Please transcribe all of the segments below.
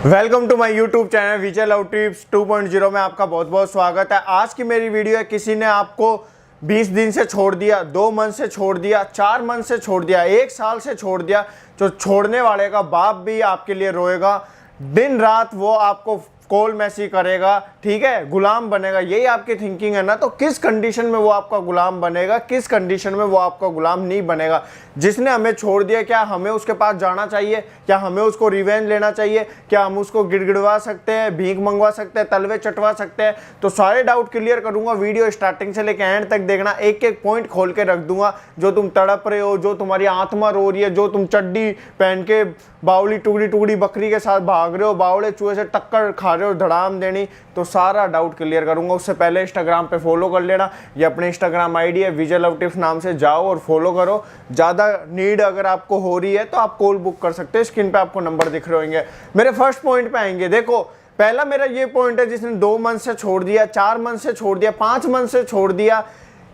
Welcome to my YouTube channel Vijay love tips 2.0 में आपका बहुत बहुत स्वागत है। आज की मेरी वीडियो है, किसी ने आपको 20 दिन से छोड़ दिया, 2 मंथ से छोड़ दिया, 4 मंथ से छोड़ दिया, 1 साल से छोड़ दिया, तो छोड़ने वाले का बाप भी आपके लिए रोएगा। दिन रात वो आपको कॉल मैसेज करेगा, ठीक है, गुलाम बनेगा। यही आपकी थिंकिंग है ना, तो किस कंडीशन में वो आपका गुलाम बनेगा, किस कंडीशन में वो आपका गुलाम नहीं बनेगा। जिसने हमें छोड़ दिया, क्या हमें उसके पास जाना चाहिए? क्या हमें उसको रिवेंज लेना चाहिए? क्या हम उसको गिड़गिड़वा सकते हैं, भीख मंगवा सकते हैं, तलवे चटवा सकते हैं? तो सारे डाउट क्लियर करूंगा। वीडियो स्टार्टिंग से लेकर एंड तक देखना, एक एक पॉइंट खोल के रख दूंगा। जो तुम तड़प रहे हो, जो तुम्हारी आत्मा रो रही है, जो तुम चड्डी पहन के बावली टुकड़ी टुकड़ी बकरी के साथ भाग रहे हो, बावड़े चूहे से टक्कर खा रहे हो, धड़ाम देनी, तो सारा डाउट क्लियर करूंगा। उससे पहले इंस्टाग्राम पे फॉलो कर लेना। ये अपने इंस्टाग्राम आईडी है, विजय लव टिप्स नाम से जाओ और फॉलो करो। ज़्यादा नीड अगर आपको हो रही है तो आप कॉल बुक कर सकते हैं। स्क्रीन पे आपको नंबर दिख रहे होंगे। मेरे फर्स्ट पॉइंट पे आएंगे। देखो, पहला मेरा ये पॉइंट है, जिसने 2 मंथ से छोड़ दिया, 4 मंथ से छोड़ दिया, 5 मंथ से छोड़ दिया,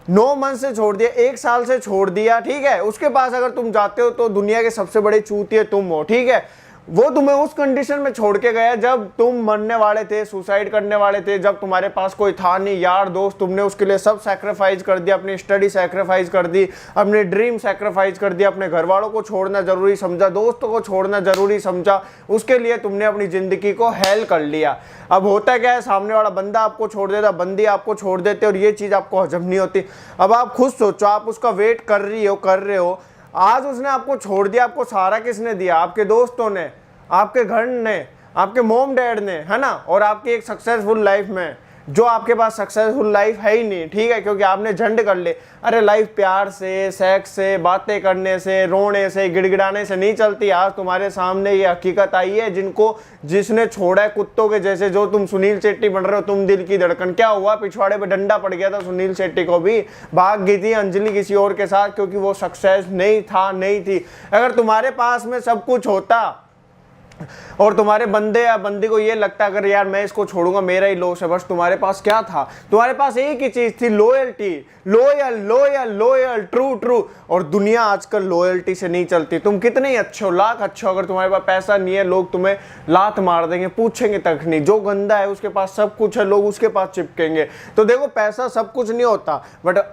9 मंथ से छोड़ दिया, 1 साल से छोड़ दिया, ठीक है। उसके पास अगर तुम जाते हो तो दुनिया के सबसे बड़े चूतिए तुम हो, ठीक है। वो तुम्हें उस कंडीशन में छोड़ के गया जब तुम मरने वाले थे, सुसाइड करने वाले थे, जब तुम्हारे पास कोई था नहीं, यार दोस्त, तुमने उसके लिए सब सैक्रिफाइस कर दिया, अपनी स्टडी सैक्रिफाइस कर दी, अपनी ड्रीम सैक्रिफाइस कर दिया, अपने घर वालों को छोड़ना जरूरी समझा, दोस्तों को छोड़ना जरूरी समझा, उसके लिए तुमने अपनी जिंदगी को हेल कर लिया। अब होता क्या है, सामने वाला बंदा आपको छोड़ देता, बंदी आपको छोड़ देते, और ये चीज आपको हजम नहीं होती। अब आप खुद सोचो, आप उसका वेट कर रहे हो। आज उसने आपको छोड़ दिया, आपको सहारा किसने दिया? आपके दोस्तों ने, आपके घर ने, आपके मॉम डैड ने, है ना। और आपकी एक सक्सेसफुल लाइफ में, जो आपके पास सक्सेसफुल लाइफ है ही नहीं, ठीक है, क्योंकि आपने झंड कर ले। अरे लाइफ प्यार से, सेक्स से, बातें करने से, रोने से, गिड़गिड़ाने से नहीं चलती। आज तुम्हारे सामने ये हकीकत आई है, जिसने छोड़ा है कुत्तों के जैसे। जो तुम सुनील शेट्टी बन रहे हो, तुम दिल की धड़कन। क्या हुआ? पिछवाड़े पे डंडा पड़ गया था सुनील शेट्टी को भी, भाग गई थी अंजलि किसी और के साथ, क्योंकि वो सक्सेस नहीं था, नहीं थी। अगर तुम्हारे पास में सब कुछ होता और तुम्हारे बंदे या बंदी को ये लगता अगर यार मैं इसको छोड़ूंगा मेरा ही लॉस है, बस तुम्हारे पास क्या था? तुम्हारे पास एक ही चीज थी, loyalty. Loyal loyal loyal, true true. और दुनिया आजकल लॉयल्टी से नहीं चलती। तुम कितने ही अच्छे हो, लाख अच्छे हो, अगर तुम्हारे पास पैसा नहीं है, लोग तुम्हें लात मार देंगे, पूछेंगे तक नहीं। जो गंदा है उसके पास सब कुछ है, लोग उसके पास चिपकेंगे। तो देखो, पैसा सब कुछ नहीं होता, बट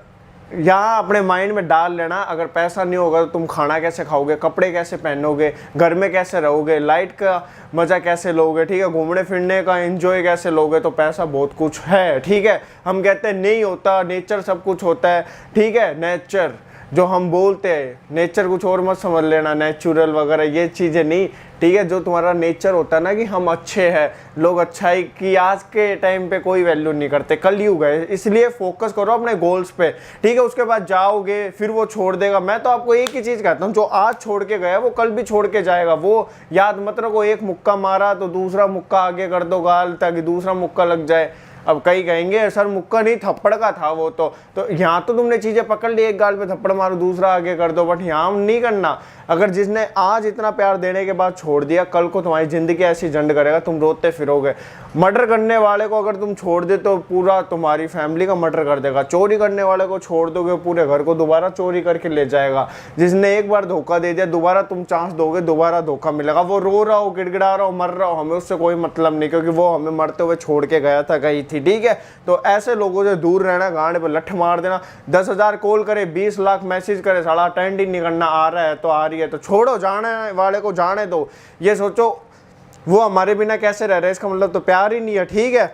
यहाँ अपने माइंड में डाल लेना, अगर पैसा नहीं होगा तो तुम खाना कैसे खाओगे, कपड़े कैसे पहनोगे, घर में कैसे रहोगे, लाइट का मज़ा कैसे लोगे, ठीक है, घूमने फिरने का एंजॉय कैसे लोगे। तो पैसा बहुत कुछ है, ठीक है। हम कहते हैं नहीं होता, नेचर सब कुछ होता है, ठीक है। नेचर जो हम बोलते हैं, नेचर कुछ और मत समझ लेना, नेचुरल वगैरह ये चीज़ें नहीं, ठीक है। जो तुम्हारा नेचर होता है ना, कि हम अच्छे हैं, लोग अच्छाई की आज के टाइम पे कोई वैल्यू नहीं करते, कलयुग है। इसलिए फोकस करो अपने गोल्स पे, ठीक है। उसके बाद जाओगे, फिर वो छोड़ देगा। मैं तो आपको एक ही चीज़ कहता हूँ, जो आज छोड़ के गया वो कल भी छोड़ के जाएगा। वो याद मत रखो, एक मुक्का मारा तो दूसरा मुक्का आगे कर दो गाल, ताकि दूसरा मुक्का लग जाए। अब कई कहेंगे सर मुक्का नहीं थप्पड़ का था वो, तो यहाँ तो तुमने चीजें पकड़ ली, एक गाल पे थप्पड़ मारो, दूसरा आगे कर दो, बट यहाँ नहीं करना। अगर जिसने आज इतना प्यार देने के बाद छोड़ दिया, कल को तुम्हारी जिंदगी ऐसी झंड करेगा, तुम रोते फिरोगे। मर्डर करने वाले को अगर तुम छोड़ दे तो पूरा तुम्हारी फैमिली का मर्डर कर देगा। चोरी करने वाले को छोड़ दोगे, पूरे घर को दोबारा चोरी करके ले जाएगा। जिसने एक बार धोखा दे दिया, दोबारा तुम चांस दोगे, दोबारा धोखा मिलेगा। वो रो रहा हो, गिड़गिड़ा रहा हो, मर रहा हो, हमें उससे कोई मतलब नहीं, क्योंकि वो हमें मरते हुए छोड़ के गया था, गई थी, ठीक है। तो ऐसे लोगों से दूर रहना, गांड पे लठ मार देना। 10,000 कॉल करे, 20 लाख मैसेज करे, साला अटेंड ही नहीं करना, आ रहा है तो आ रही है तो छोड़ो, जाने वाले को जाने दो। ये सोचो वो हमारे बिना कैसे रह रहे, इसका मतलब तो प्यार ही नहीं है, ठीक है।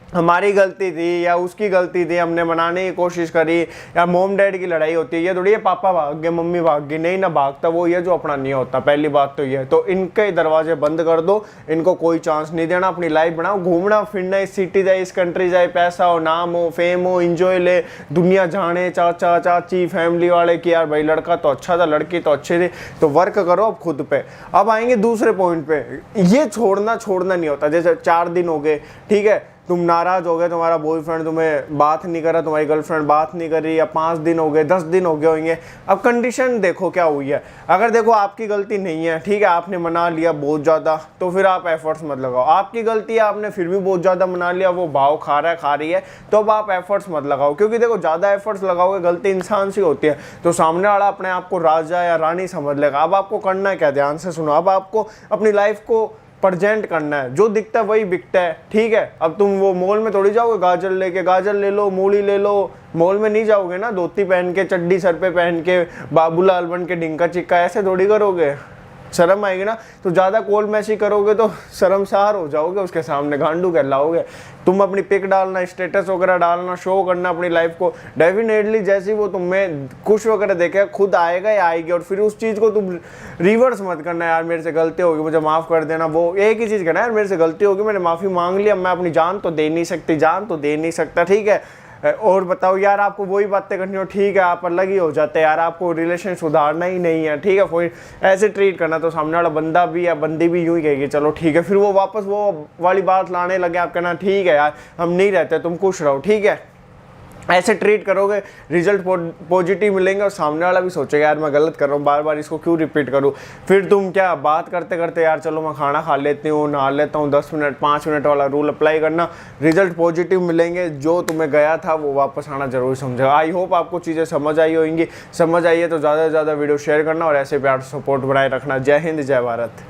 हमारी गलती थी या उसकी गलती थी, हमने मनाने की कोशिश करी, या मॉम डैड की लड़ाई होती है, ये थोड़ी है पापा भाग गए, मम्मी भाग गई, नहीं ना, भागता वो ये जो अपना नहीं होता। पहली बात तो ये है। तो इनके दरवाजे बंद कर दो, इनको कोई चांस नहीं देना। अपनी लाइफ बनाओ, घूमना फिरना, इस सिटी जाए, इस कंट्री जाए, पैसा हो, नाम हो, फेम हो, इंजॉय ले, दुनिया जाने, चाचा चाची फैमिली वाले की यार भाई लड़का तो अच्छा था, लड़की तो अच्छी थी, तो वर्क करो अब खुद पे। अब आएंगे दूसरे पॉइंट पे। ये छोड़ना नहीं होता। जैसे 4 दिन हो गए, ठीक है, तुम नाराज हो गए, तुम्हारा बॉयफ्रेंड तुम्हें बात नहीं कर रहा, तुम्हारी गर्लफ्रेंड बात नहीं कर रही, या 5 दिन हो गए, 10 दिन हो गए होंगे। अब कंडीशन देखो क्या हुई है। अगर देखो आपकी गलती नहीं है, ठीक है, आपने मना लिया बहुत ज़्यादा, तो फिर आप एफर्ट्स मत लगाओ। आपकी गलती है, आपने फिर भी बहुत ज़्यादा मना लिया, वो भाव खा रहा है, खा रही है, तो अब आप एफर्ट्स मत लगाओ। क्योंकि देखो ज़्यादा एफर्ट्स लगाओगे, गलती इंसान से होती है, तो सामने वाला अपने आप को राजा या रानी समझ लेगा। अब आपको करना क्या, ध्यान से सुनो। अब आपको अपनी लाइफ को प्रेजेंट करना है, जो दिखता है वही बिकता है, ठीक है। अब तुम वो मॉल में थोड़ी जाओगे गाजर लेके, गाजर ले लो, मूली ले लो, मॉल में नहीं जाओगे ना धोती पहन के, चड्डी सर पे पहन के, बाबूलाल बन के डिंका चिक्का, ऐसे थोड़ी करोगे, शर्म आएगी ना। तो ज़्यादा कोल मैसी करोगे तो शर्मसार हो जाओगे उसके सामने, गांडू कहलाओगे। तुम अपनी पिक डालना, स्टेटस वगैरह डालना, शो करना अपनी लाइफ को, डेफिनेटली जैसे वो तुम्हें खुश वगैरह देखेगा खुद आएगा या आएगी। और फिर उस चीज़ को तुम रिवर्स मत करना, यार मेरे से गलती होगी मुझे माफ़ कर देना, वो एक ही चीज़ कहना, यार मेरे से गलती होगी मैंने माफ़ी मांग लिया, मैं अपनी जान तो दे नहीं सकती, जान तो दे नहीं सकता, ठीक है। और बताओ यार आपको वही बातें करनी हो, ठीक है आप अलग ही हो जाते हैं यार, आपको रिलेशन सुधारना ही नहीं है, ठीक है। कोई ऐसे ट्रीट करना तो सामने वाला बंदा भी या बंदी भी यूं ही कहेगी चलो ठीक है, फिर वो वापस वो वाली बात लाने लगे, आप कहना ठीक है यार हम नहीं रहते, तुम खुश रहो, ठीक है। ऐसे ट्रीट करोगे रिजल्ट पॉजिटिव मिलेंगे और सामने वाला भी सोचेगा यार मैं गलत कर रहा हूँ, बार बार इसको क्यों रिपीट करूँ। फिर तुम क्या बात करते करते यार चलो मैं खाना खा लेती हूँ, नहा लेता हूँ, 10 मिनट 5 मिनट वाला रूल अप्लाई करना, रिजल्ट पॉजिटिव मिलेंगे, जो तुम्हें गया था वो वापस आना जरूर समझेगा। आई होप आपको चीज़ें समझ आई होंगी, समझ आई है तो ज़्यादा से ज़्यादा वीडियो शेयर करना और ऐसे प्यार सपोर्ट बनाए रखना। जय हिंद, जय भारत।